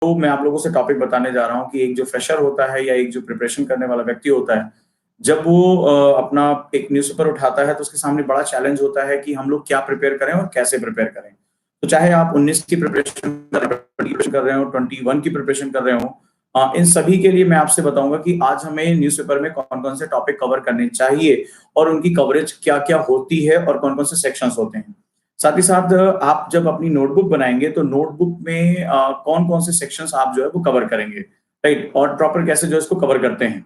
तो मैं आप लोगों से टॉपिक बताने जा रहा हूँ कि एक जो फ्रेशर होता है या एक जो प्रिपरेशन करने वाला व्यक्ति होता है, जब वो अपना एक न्यूज़पेपर उठाता है तो उसके सामने बड़ा चैलेंज होता है कि हम लोग क्या प्रिपेयर करें और कैसे प्रिपेयर करें। तो चाहे आप 19 की प्रिपरेशन कर रहे हो, 21 की प्रिपरेशन कर रहे हो, इन सभी के लिए मैं आपसे बताऊंगा कि आज हमें न्यूज़पेपर में कौन-कौन से टॉपिक कवर करने चाहिए और उनकी कवरेज क्या-क्या होती है और कौन-कौन से सेक्शंस होते हैं। साथ ही साथ आप जब अपनी नोटबुक बनाएँगे तो नोटबुक में कौन-कौन से सेक्शंस आप जो है वो कवर करेंगे, राइट? और प्रॉपर कैसे जो है इसको कवर करते हैं।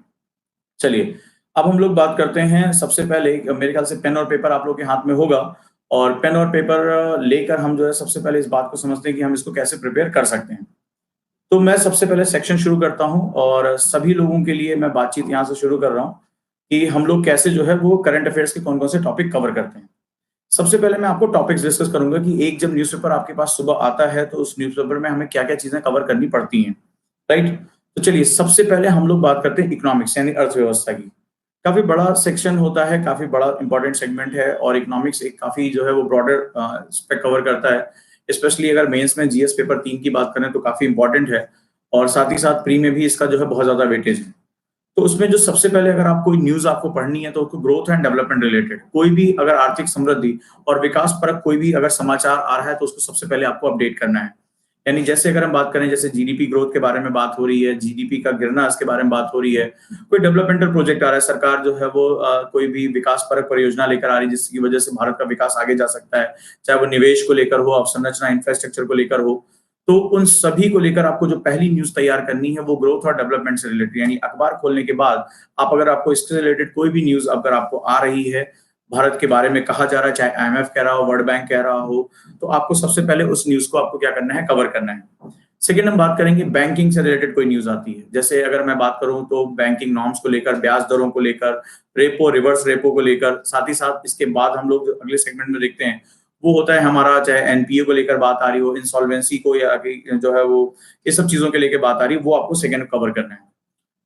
चलिए, अब हम लोग बात करते हैं सबसे पहले मेरे ख्याल से पेन और पेपर आप लोग के हाथ में होगा और पेन और पेपर लेकर हम जो है सबसे पहले इस बात को समझते हैं कि हम इसको कैसे प्रिपेयर कर सकते हैं। तो मैं सबसे पहले सेक्शन शुरू करता हूँ और सभी लोगों के लिए मैं बातचीत यहाँ से शुरू कर रहा हूँ कि हम लोग कैसे जो है वो करंट अफेयर्स के कौन-कौन से टॉपिक कवर करते हैं। सबसे पहले मैं आपको टॉपिक्स डिस्कस करूँगा कि एक जब न्यूज़पेपर आपके पास सुबह आता है, तो उस न्यूज़पेपर में हमें क्या-क्या चीज़ें कवर करनी पड़ती हैं, राइट? तो चलिए सबसे पहले हम लोग बात करते हैं इकोनॉमिक्स यानी अर्थव्यवस्था की। काफ़ी बड़ा सेक्शन होता है, काफ़ी बड़ा इम्पोर्टेंट सेगमेंट है और इकोनॉमिक्स एक काफ़ी जो है वो ब्रॉडर स्पेक कवर करता है। स्पेशली अगर मेंस में जीएस पेपर 3 की बात करें तो काफ़ी इम्पोर्टेंट है और साथ ही साथ प्री में भी इसका जो है बहुत ज़्यादा वेटेज है। तो उसमें जो सबसे पहले अगर आप कोई न्यूज़ आपको पढ़नी है तो ग्रोथ एंड डेवलपमेंट रिलेटेड कोई भी अगर आर्थिक समृद्धि और विकास परक कोई भी अगर समाचार आ रहा है तो उसको सबसे पहले आपको अपडेट करना है। यानी जैसे अगर हम बात करें जैसे जीडीपी ग्रोथ के बारे में बात हो रही है, जीडीपी का गिरना इसके बारे में बात हो रही है, कोई डेवलपमेंटल प्रोजेक्ट आ रहा है, सरकार जो है वो कोई भी विकास परक परियोजना लेकर आ रही है जिसकी वजह से भारत का विकास आगे जा सकता है, चाहे वो निवेश को लेकर हो, अवसंरचना इंफ्रास्ट्रक्चर को लेकर हो। तो उन सभी को लेकर आपको जो पहली न्यूज़ तैयार करनी है वो ग्रोथ और डेवलपमेंट से रिलेटेड यानी अखबार खोलने के बाद आप अगर आपको इससे रिलेटेड कोई भी न्यूज़ अगर आपको आ रही है, भारत के बारे में कहा जा रहा है, चाहे आईएमएफ कह रहा हो, वर्ल्ड बैंक कह रहा हो, तो आपको सबसे पहले उस न्यूज़ को आपको क्या करना है, कवर करना है। सेकंड हम बात करेंगे बैंकिंग से रिलेटेड कोई न्यूज़ आती है। जैसे अगर मैं बात करूँ तो बैंकिंग नॉर्म्स को लेकर, ब्याज दरों को लेकर, रेपो, रिवर्स रेपो को लेकर, साथ ही साथ इसके बाद हम लोग जो अगले सेगमेंट में देखते हैं, वो होता है हमारा चाहे एनपीए को लेकर बात आ रही हो, इंसॉल्वेंसी को या जो है वो ये सब चीज़ों के लेके बात आ रही है, वो आपको सेकंड कवर करना है।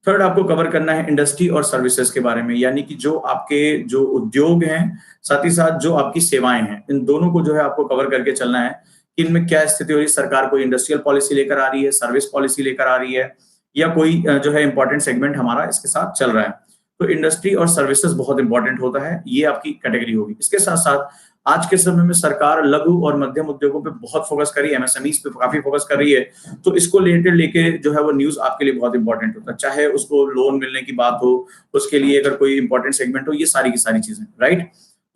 थर्ड आपको कवर करना है इंडस्ट्री और सर्विसेज के बारे में यानी कि जो आपके जो उद्योग हैं, साथ ही साथ जो आपकी सेवाएँ हैं, इन दोनों को जो है आपको कवर करके चलना है कि इनमें क्या स्थिति हो रही है, सरकार कोई इंडस्ट्रियल पॉलिसी लेकर आ रही है, सर्विस पॉलिसी लेकर आ रही है या कोई जो है इम्पोर्टेंट सेगमेंट हमारा इसके साथ चल रहा है। तो इंडस्ट्री और सर्विसेज बहुत इंपॉर्टेंट होता है, ये आपकी कैटेगरी होगी। इसके साथ-साथ आज के समय में सरकार लघु और मध्यम उद्योगों पे बहुत फोकस कर रही है, एमएसएमईज़ पे काफ़ी फोकस कर रही है। तो इसको रिलेटेड लेके जो है वो न्यूज़ आपके लिए बहुत इंपॉर्टेंट होता है। चाहे उसको लोन मिलने की बात हो, उसके लिए अगर कोई इंपॉर्टेंट सेगमेंट हो, ये सारी की सारी चीज़ें, राइट?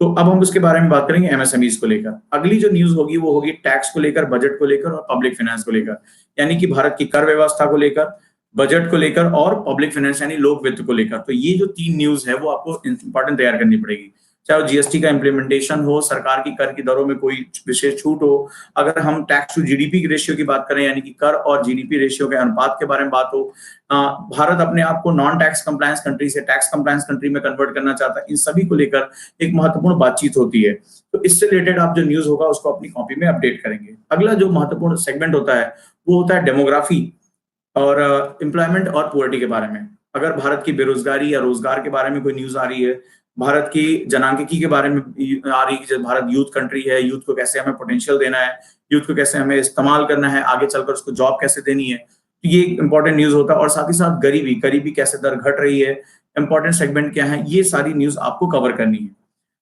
तो अब हम उसके बारे में बात करेंगे एमएसएमईज़ को लेकर। अगली जो न्यूज़ होगी वो होगी टैक्स को लेकर, बजट को लेकर और पब्लिक फाइनेंस को लेकर। यानी कि भारत की कर व्यवस्था को लेकर, बजट को लेकर और पब्लिक फाइनेंस यानी लोक वित्त को लेकर। तो ये जो 3 न्यूज़ है वो आपको इंपॉर्टेंट तैयार करनी पड़ेगी। चाहे वो जीएसटी का इम्प्लीमेंटेशन हो, सरकार की कर की दरों में कोई विशेष छूट हो, अगर हम टैक्स टू जीडीपी की रेशियो की बात करें यानी कि कर और जीडीपी रेशियो के अनुपात के बारे में बात हो, भारत अपने आप को नॉन टैक्स कंप्लायंस कंट्री से टैक्स कंप्लायंस कंट्री में कन्वर्ट करना चाहता है, इन सभी को लेकर एक महत्वपूर्ण बातचीत होती है। तो इससे रिलेटेड आप जो न्यूज़ होगा उसको अपनी कॉपी में अपडेट करेंगे। अगला जो महत्वपूर्ण सेगमेंट होता है, वो होता है डेमोग्राफी और एम्प्लॉयमेंट और पॉवर्टी के बारे में। अगर भारत की बेरोज़गारी या रोज़गार के बारे में कोई न्यूज़ आ रही है, भारत की जनांकिकी के बारे में आ रही है कि भारत यूथ कंट्री है, यूथ को कैसे हमें पोटेंशियल देना है, यूथ को कैसे हमें इस्तेमाल करना है, आगे चलकर उसको जॉब कैसे देनी है। तो ये एक इम्पोर्टेंट न्यूज़ होता है और साथ ही साथ गरीबी, गरीबी कैसे दर घट रही है, इम्पोर्टेंट सेगमेंट क्या है, ये सारी न्यूज़ आपको कवर करनी है।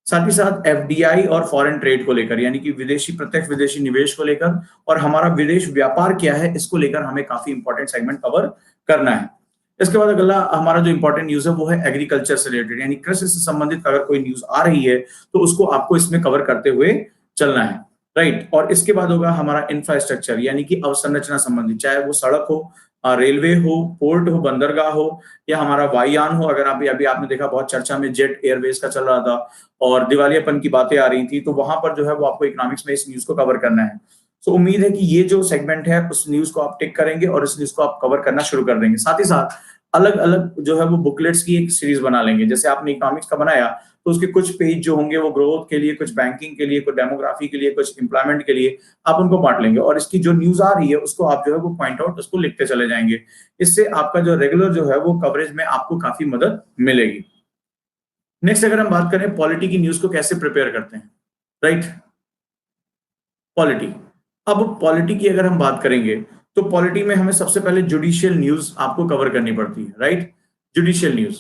साथ ही साथ एफडीआई और फॉरेन ट्रेड को लेकर यानी कि विदेशी प्रत्यक्ष विदेशी निवेश को लेकर और हमारा विदेश व्यापार क्या है, इसको लेकर हमें काफ़ी इम्पोर्टेंट सेगमेंट कवर करना है। इसके बाद अगला हमारा जो इम्पोर्टेंट न्यूज़ है वो है एग्रीकल्चर से रिलेटेड यानी कृषि से संबंधित अगर कोई न्यूज़ आ रही है, तो उसको आपको इसमें कवर करते हुए चलना है, राइट? और इसके बाद होगा हमारा इंफ्रास्ट्रक्चर यानी कि अवसंरचना संबंधित, चाहे वो सड़क हो, रेलवे हो, पोर्ट हो, बंदरगाह हो या हमारा वायुयान हो। अगर आप अभी आपने देखा बहुत चर्चा में जेट एयरवेज का चल रहा था और दिवालियापन की बातें आ रही थी, तो वहां पर जो है वो आपको इकोनॉमिक्स में इस न्यूज़ को कवर करना है। सो उम्मीद है कि ये जो सेगमेंट है उस न्यूज़ को आप टिक करेंगे और इस न्यूज़ को आप कवर करना शुरू कर देंगे। साथ ही साथ अलग-अलग जो है वो बुकलेट्स की एक सीरीज बना लेंगे। जैसे आपने इकोनॉमिक्स का बनाया, तो उसके कुछ पेज जो होंगे वो ग्रोथ के लिए, कुछ बैंकिंग के लिए, कुछ डेमोग्राफी के लिए, कुछ एम्प्लॉयमेंट के लिए, आप उनको बाँट लेंगे और इसकी जो न्यूज़ आ रही है उसको आप जो है वो पॉइंट आउट उसको लिखते चले जाएँगे। इससे आपका जो रेगुलर जो है वो कवरेज में आपको काफ़ी मदद मिलेगी। नेक्स्ट अगर हम बात करें पॉलिटी की न्यूज़ को कैसे प्रिपेयर करते हैं, राइट? पॉलिटी। अब पॉलिटी की अगर हम बात करेंगे, तो पॉलिटी में हमें सबसे पहले जुडिशियल न्यूज आपको कवर करनी पड़ती है, right. Judicial news,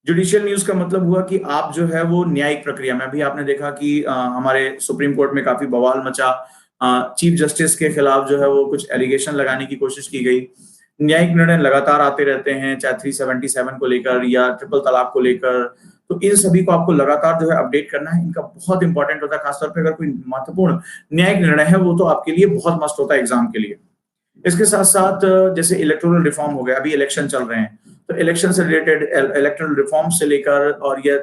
judicial news का मतलब हुआ कि आप जो है वो न्यायिक प्रक्रिया में, अभी आपने देखा कि हमारे सुप्रीम कोर्ट में काफी बवाल मचा, चीफ जस्टिस के खिलाफ जो है वो कुछ एलिगेशन लगाने की कोशिश की गई। न्यायिक निर्णय लगातार आते रहते हैं, चाहे 377 को लेकर या ट्रिपल तलाक को लेकर, तो इन सभी को आपको लगातार जो है अपडेट करना है। इनका बहुत इंपॉर्टेंट होता है, खासतौर पे अगर कोई महत्वपूर्ण न्यायिक निर्णय है वो तो आपके लिए बहुत मस्त होता है एग्जाम के लिए। इसके साथ साथ जैसे इलेक्टोरल रिफॉर्म हो गया, अभी इलेक्शन चल रहे हैं, तो इलेक्शन से रिलेटेड इलेक्टोरल रिफॉर्म से लेकर और ये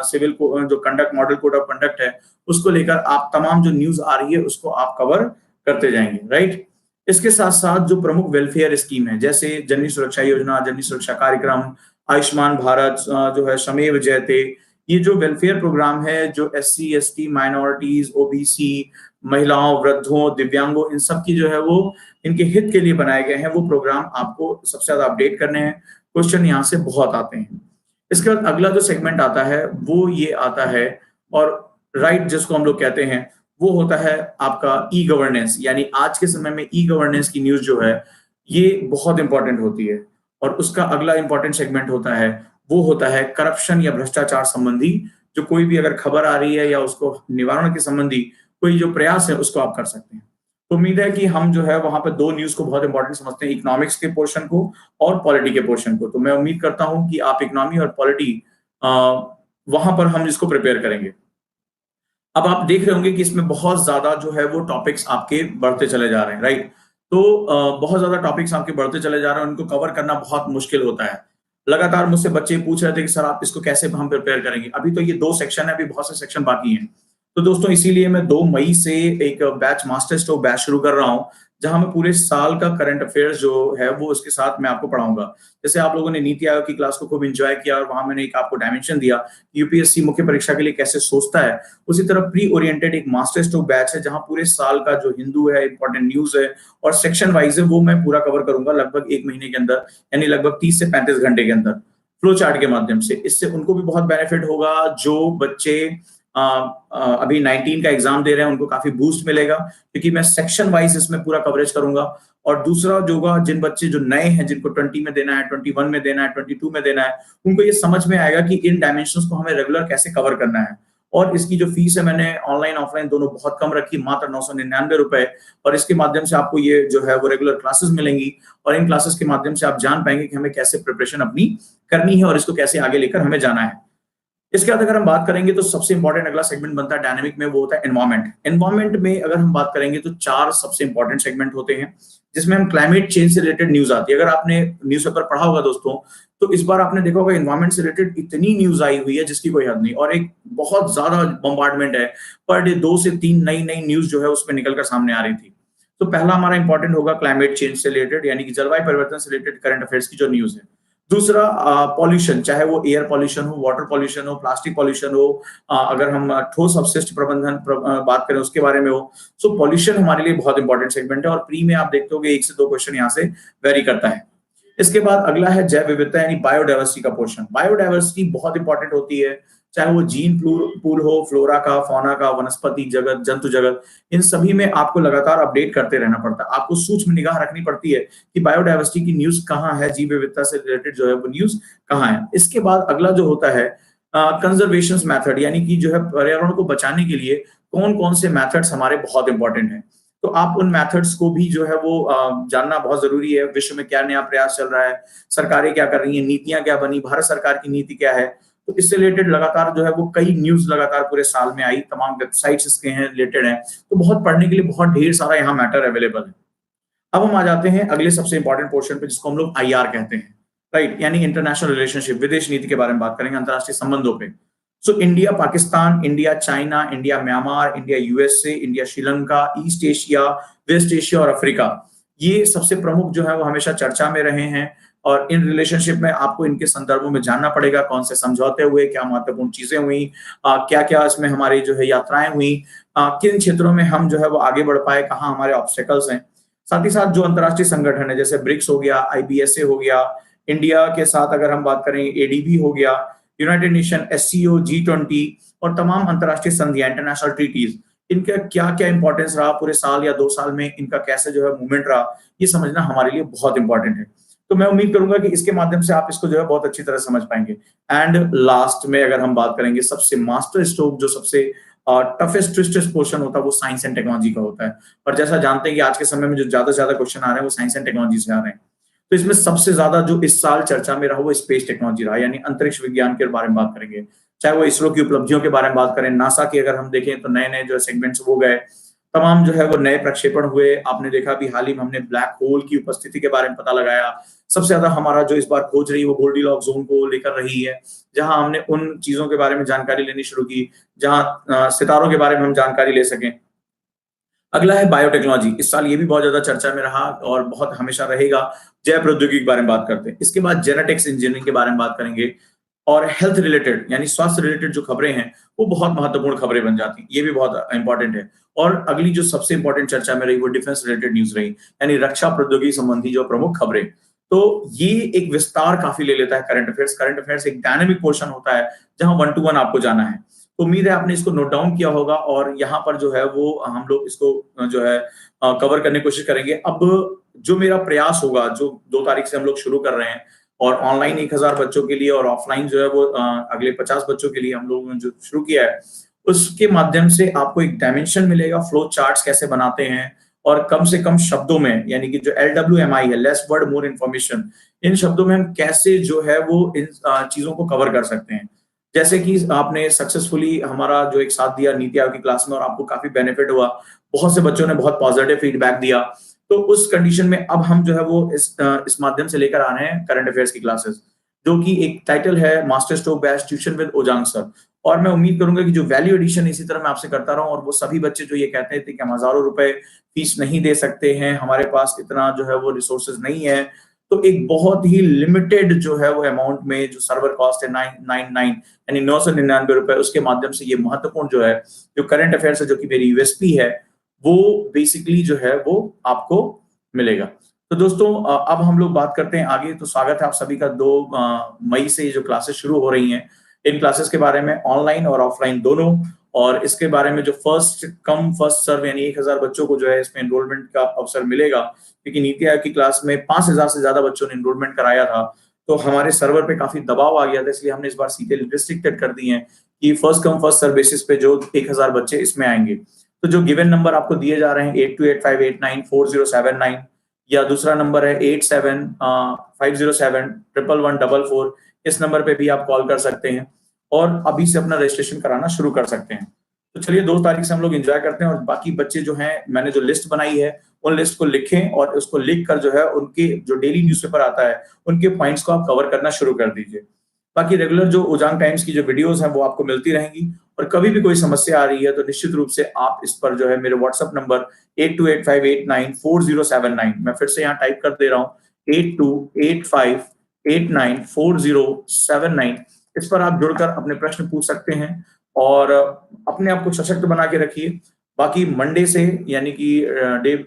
सिविल जो conduct model code of conduct है उसको लेकर आप तमाम जो न्यूज आ रही है उसको आप कवर करते जाएंगे, राइट। इसके साथ साथ जो प्रमुख वेलफेयर स्कीम है, जैसे जननी सुरक्षा योजना, जननी सुरक्षा कार्यक्रम, आयुष्मान भारत जो है, श्रमेव जयते, ये जो वेलफेयर प्रोग्राम है जो SC ST माइनॉरिटीज, OBC, महिलाओं, वृद्धों, दिव्यांगों, इन सब की जो है वो इनके हित के लिए बनाए गए हैं, वो प्रोग्राम आपको सबसे ज्यादा अपडेट करने हैं। क्वेश्चन यहाँ से बहुत आते हैं। इसके बाद अगला जो सेगमेंट आता है वो ये आता है, और राइट जिसको हम लोग कहते हैं, वो होता है आपका ई गवर्नेंस, यानी आज के समय में ई गवर्नेंस की न्यूज जो है ये बहुत इंपॉर्टेंट होती है। और उसका अगला इंपॉर्टेंट सेगमेंट होता है, वो होता है करप्शन या भ्रष्टाचार संबंधी, जो कोई भी अगर खबर आ रही है या उसको निवारण के संबंधी कोई जो प्रयास है उसको आप कर सकते हैं। तो उम्मीद है कि हम जो है वहां पर दो न्यूज को बहुत इंपॉर्टेंट समझते हैं, इकोनॉमिक्स के पोर्शन को और पॉलिटी के पोर्शन को। तो मैं उम्मीद करता हूं कि आप इकोनॉमी और पॉलिटी वहां पर हम इसको प्रिपेयर करेंगे। अब आप देख रहे होंगे कि इसमें बहुत ज्यादा जो है वो टॉपिक्स आपके बढ़ते चले जा रहे हैं, राइट। तो बहुत ज्यादा टॉपिक्स आपके बढ़ते चले जा रहे हैं, उनको कवर करना बहुत मुश्किल होता है। लगातार मुझसे बच्चे पूछ रहे थे कि सर आप इसको कैसे हम प्रिपेयर करेंगे। अभी तो ये 2 सेक्शन है, अभी बहुत से सेक्शन बाकी हैं। तो दोस्तों इसीलिए मैं 2 मई से एक बैच, मास्टर स्ट्रोक बैच शुरू कर रहा हूं, जहां मैं पूरे साल का करंट अफेयर्स जो है वो उसके साथ मैं आपको पढ़ाऊंगा। जैसे आप लोगों ने नीति आयोग की क्लास को खूब एंजॉय किया और वहां मैंने एक आपको डायमेंशन दिया यूपीएससी मुख्य परीक्षा के लिए कैसे सोचता है, उसी तरह प्री ओरिएंटेड एक मास्टर स्ट्रोक बैच है जहां पूरे साल का जो हिंदू है, इंपॉर्टेंट न्यूज है और सेक्शन वाइज है वो मैं पूरा कवर करूंगा लगभग 1 महीने के अंदर, यानी लगभग 30 से 35 घंटे के अंदर, फ्लो चार्ट के माध्यम से। इससे उनको भी बहुत बेनिफिट होगा, जो बच्चे अभी 19 का एग्जाम दे रहे हैं उनको काफी बूस्ट मिलेगा, क्योंकि मैं सेक्शन वाइज इसमें पूरा कवरेज करूंगा। और दूसरा जो होगा, जिन बच्चे जो नए हैं, जिनको 20 में देना है, 21 में देना है, 22 में देना है, उनको ये समझ में आएगा कि इन डायमेंशंस को हमें रेगुलर कैसे कवर करना है। और इसकी जो फीस है मैंने ऑनलाइन ऑफलाइन दोनों बहुत कम रखी, मात्र 999 रुपए, और इसके माध्यम से आपको ये जो है वो रेगुलर क्लासेस मिलेंगी और इन क्लासेस के माध्यम से आप जान पाएंगे कि हमें कैसे प्रिपरेशन अपनी करनी है और इसको कैसे आगे लेकर हमें जाना है। इसके बाद अगर हम बात करेंगे तो सबसे इंपॉर्टेंट अगला सेगमेंट बनता है डायनामिक में, वो होता है एनवायरमेंट। एनवायरमेंट में अगर हम बात करेंगे तो 4 सबसे इंपॉर्टेंट सेगमेंट होते हैं, जिसमें हम क्लाइमेट चेंज से रिलेटेड न्यूज आती है। अगर आपने न्यूज़पेपर पढ़ा होगा दोस्तों, तो इस बार आपने देखा होगा एनवायरमेंट से रिलेटेड इतनी न्यूज आई हुई है जिसकी कोई हद नहीं, और एक बहुत ज्यादा बम्बार्डमेंट है, पर डे 2 से 3 नई नई न्यूज जो है उसमें निकलकर सामने आ रही थी। तो पहला हमारा इंपॉर्टेंट होगा क्लाइमेट चेंज से रिलेटेड, यानी कि जलवायु परिवर्तन से रिलेटेड करंट अफेयर्स की जो न्यूज है। दूसरा पॉल्यूशन, चाहे वो एयर पॉल्यूशन हो, वाटर पॉल्यूशन हो, प्लास्टिक पॉल्यूशन हो, अगर हम ठोस अपशिष्ट प्रबंधन बात करें उसके बारे में हो। सो पॉल्यूशन हमारे लिए बहुत इंपॉर्टेंट सेगमेंट है और प्री में आप देखते होगे 1 से 2 क्वेश्चन यहाँ से वेरी करता है। इसके बाद अगला है जैव विविधता यानी बायोडायवर्सिटी का पोर्शन। बायोडायवर्सिटी बहुत इंपॉर्टेंट होती है, चाहे वो जीन पूल हो, फ्लोरा का, फौना का, वनस्पति जगत, जंतु जगत, इन सभी में आपको लगातार अपडेट करते रहना पड़ता है। आपको सूक्ष्म निगाह रखनी पड़ती है कि बायोडायवर्सिटी की न्यूज कहाँ है, जीव विविधता से रिलेटेड जो है वो न्यूज कहाँ है। इसके बाद अगला जो होता है कंजर्वेशन मेथड, यानी कि जो है पर्यावरण को बचाने के लिए कौन कौन से मेथड्स हमारे बहुत इंपॉर्टेंट हैं। तो आप उन मेथड्स को भी जो है वो जानना बहुत जरूरी है। विश्व में क्या नया प्रयास चल रहा है, सरकारें क्या कर रही हैं, नीतियां क्या बनी, भारत सरकार की नीति क्या है। तो इससे रिलेटेड लगातार जो है वो कई न्यूज लगातार पूरे साल में आई, तमाम वेबसाइट्स इसके हैं रिलेटेड हैं, तो बहुत पढ़ने के लिए बहुत ढेर सारा यहाँ मैटर अवेलेबल है। अब हम आ जाते हैं अगले सबसे इंपॉर्टेंट पोर्शन पे, जिसको हम लोग IR कहते हैं, राइट, यानी इंटरनेशनल रिलेशनशिप, विदेश नीति के बारे में बात करेंगे, अंतरराष्ट्रीय संबंधों पे। So India Pakistan, India China, India Myanmar, India USA, India Sri Lanka, East Asia, West Asia और अफ्रीका, ये सबसे प्रमुख जो है वो हमेशा चर्चा में रहे हैं। और इन रिलेशनशिप में आपको इनके संदर्भों में जानना पड़ेगा, कौन से समझौते हुए, क्या महत्वपूर्ण चीजें हुई, क्या क्या इसमें हमारी जो है यात्राएं हुई, किन क्षेत्रों में हम जो है वो आगे बढ़ पाए, कहाँ हमारे ऑब्स्टेकल्स हैं। साथ ही साथ जो अंतरराष्ट्रीय संगठन है, जैसे ब्रिक्स हो गया, IBSA हो गया, इंडिया के साथ अगर हम बात करें ADB हो गया, यूनाइटेड नेशन, SCO, G20 और तमाम अंतरराष्ट्रीय संधियां, इंटरनेशनल ट्रीटीज, इनका क्या क्या इंपॉर्टेंस रहा पूरे साल या 2 साल में, इनका कैसे जो है मूवमेंट रहा, ये समझना हमारे लिए बहुत इंपॉर्टेंट है। तो मैं उम्मीद करूंगा कि इसके माध्यम से आप इसको जो है बहुत अच्छी तरह समझ पाएंगे। एंड लास्ट में अगर हम बात करेंगे, सबसे मास्टर स्ट्रोक जो सबसे टफेस्ट ट्विस्टेस्ट पोर्शन होता है वो साइंस एंड टेक्नोलॉजी का होता है। और जैसा जानते हैं कि आज के समय में जो ज्यादा से ज्यादा क्वेश्चन आ रहे हैं वो साइंस एंड टेक्नोलॉजी से आ रहे हैं। तो इसमें सबसे ज्यादा जो इस साल चर्चा में रहा वो स्पेस टेक्नोलॉजी रहा, यानी अंतरिक्ष विज्ञान के बारे में बात करेंगे। चाहे वो इसरो की उपलब्धियों के बारे में बात करें, नासा की अगर हम देखें तो नए नए जो सेगमेंट्स हो गए, तमाम जो है वो नए प्रक्षेपण हुए। आपने देखा भी हाल ही में हमने ब्लैक होल की उपस्थिति के बारे में पता लगाया। सबसे ज्यादा हमारा जो इस बार खोज रही है वो गोल्डीलॉक्स जोन को लेकर रही है, जहां हमने उन चीजों के बारे में जानकारी लेनी शुरू की जहां सितारों के बारे में हम जानकारी ले सकें। अगला है बायोटेक्नोलॉजी। इस साल ये भी बहुत ज्यादा चर्चा में रहा और बहुत हमेशा रहेगा। जैव प्रौद्योगिकी के बारे में बात करते हैं। इसके बाद जेनेटिक्स इंजीनियरिंग के बारे में बात करेंगे। और हेल्थ रिलेटेड यानी स्वास्थ्य रिलेटेड जो खबरें हैं वो बहुत महत्वपूर्ण खबरें बन जाती हैं, ये भी बहुत इंपॉर्टेंट है। और अगली जो सबसे इंपॉर्टेंट चर्चा में रही वो डिफेंस रिलेटेड न्यूज रही, यानी रक्षा प्रौद्योगिकी संबंधी जो प्रमुख खबरें। तो ये एक विस्तार काफी ले लेता है करंट अफेयर्स। करंट अफेयर्स एक डायनेमिक पोर्शन होता है जहां 1 to 1 आपको जाना है। तो उम्मीद है आपने इसको नोट डाउन किया होगा और यहाँ पर जो है वो हम लोग इसको जो है कवर करने की कोशिश करेंगे। अब जो मेरा प्रयास होगा, जो 2 तारीख से हम लोग शुरू कर रहे हैं, और ऑनलाइन 1000 बच्चों के लिए और ऑफलाइन जो है वो अगले 50 बच्चों के लिए हम लोगों ने जो शुरू किया है, उसके माध्यम से आपको एक डायमेंशन मिलेगा, फ्लो चार्ट्स कैसे बनाते हैं और कम से कम शब्दों में, यानी कि जो LWMI है, लेस वर्ड मोर इन्फॉर्मेशन, इन शब्दों में हम कैसे जो है वो इन चीजों को कवर कर सकते हैं। जैसे कि आपने सक्सेसफुली हमारा जो एक साथ दिया नीति आयोग की क्लास में और आपको काफी बेनिफिट हुआ, बहुत से बच्चों ने बहुत पॉजिटिव फीडबैक दिया। तो उस कंडीशन में अब हम जो है वो इस माध्यम से लेकर आ रहे हैं करंट अफेयर्स की क्लासेस, जो कि एक टाइटल है master stroke batch tuition with Ojang sir. और मैं उम्मीद करूंगा कि जो वैल्यू एडिशन इसी तरह मैं आपसे करता रहूं, और वो सभी बच्चे जो ये कहते थे कि हम हजारों रुपए फीस नहीं दे सकते हैं, हमारे पास इतना जो है वो रिसोर्सेज नहीं है, तो एक बहुत ही लिमिटेड जो है वो अमाउंट में जो सर्वर कॉस्ट है 999 यानी 999 रुपए, उसके माध्यम से ये महत्वपूर्ण जो है जो करंट अफेयर्स है, जो कि मेरी यूएसपी है, वो बेसिकली जो है वो आपको मिलेगा। तो दोस्तों अब हम लोग बात करते हैं आगे। तो स्वागत है आप सभी का। 2 मई से ये जो क्लासेस शुरू हो रही हैं, इन क्लासेस के बारे में ऑनलाइन और ऑफलाइन दोनों, और इसके बारे में जो फर्स्ट कम फर्स्ट सर्व यानी 1000 बच्चों को जो है इसमें एनरोलमेंट का अवसर मिलेगा, क्योंकि नीति आयोग की क्लास में 5000 से ज्यादा बच्चों ने एनरोलमेंट कराया था। तो हमारे सर्वर पे काफी दबाव आ गया था, इसलिए हमने इस बार सीटें रिस्ट्रिक्टेड कर दी हैं कि first come first serve basis पे जो 1000 बच्चे इसमें आएंगे। तो जो गिवन नंबर आपको दिए जा रहे हैं 8285894079, या दूसरा नंबर है 8750711144, इस नंबर पे भी आप कॉल कर सकते हैं और अभी से अपना रजिस्ट्रेशन कराना शुरू कर सकते हैं। तो चलिए 2 तारीख से हम लोग एंजॉय करते हैं, और बाकी बच्चे जो हैं, मैंने जो लिस्ट बनाई है उन लिस्ट को लिखें और उसको लिख कर जो है उनके जो डेली न्यूज़पेपर आता है उनके पॉइंट्स को आप कवर करना शुरू कर दीजिए। बाकी रेगुलर जो ओजांग टाइम्स की जो वीडियोस हैं वो आपको मिलती रहेंगी, और कभी भी कोई समस्या आ रही है तो निश्चित रूप से आप इस पर जो है मेरे व्हाट्सएप नंबर 8285894079, मैं फिर से यहाँ टाइप कर दे रहा हूँ 8285894079, इस पर आप जुड़कर अपने प्रश्न पूछ सकते हैं और अपने आप को सशक्त बना के रखिए। बाकी मंडे से यानी कि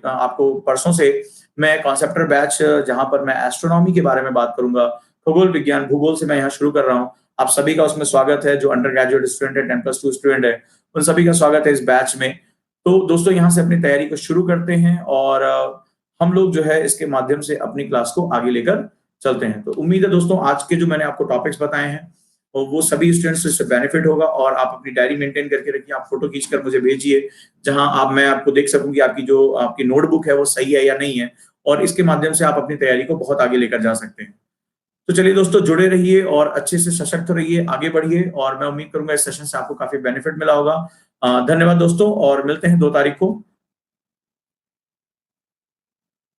आपको परसों से मैं कॉन्सेप्टर बैच, जहां पर मैं एस्ट्रोनॉमी के बारे में बात करूंगा, खगोल विज्ञान भूगोल से मैं यहाँ शुरू कर रहा हूँ। आप सभी का उसमें स्वागत है, जो अंडर ग्रेजुएट स्टूडेंट है, 10+2 स्टूडेंट है, उन सभी का स्वागत है इस बैच में। तो दोस्तों यहाँ से अपनी तैयारी को शुरू करते हैं और हम लोग जो है इसके माध्यम से अपनी क्लास को आगे लेकर चलते हैं। तो उम्मीद है दोस्तों आज के जो मैंने आपको टॉपिक्स बताए हैं और वो सभी स्टूडेंट्स से बेनिफिट होगा, और आप अपनी डायरी मेंटेन करके रखिए, आप फोटो खींचकर मुझे भेजिए, जहां मैं आपको देख सकूं कि आपकी जो आपकी नोटबुक है वो सही है या नहीं है, और इसके माध्यम से आप अपनी तैयारी को बहुत आगे लेकर जा सकते हैं। तो चलिए दोस्तों, जुड़े रहिए और अच्छे से सशक्त रहिए, आगे बढ़िए, और मैं उम्मीद करूंगा इस सेशन से आपको काफी बेनिफिट मिला होगा। धन्यवाद दोस्तों, और मिलते हैं 2 तारीख को।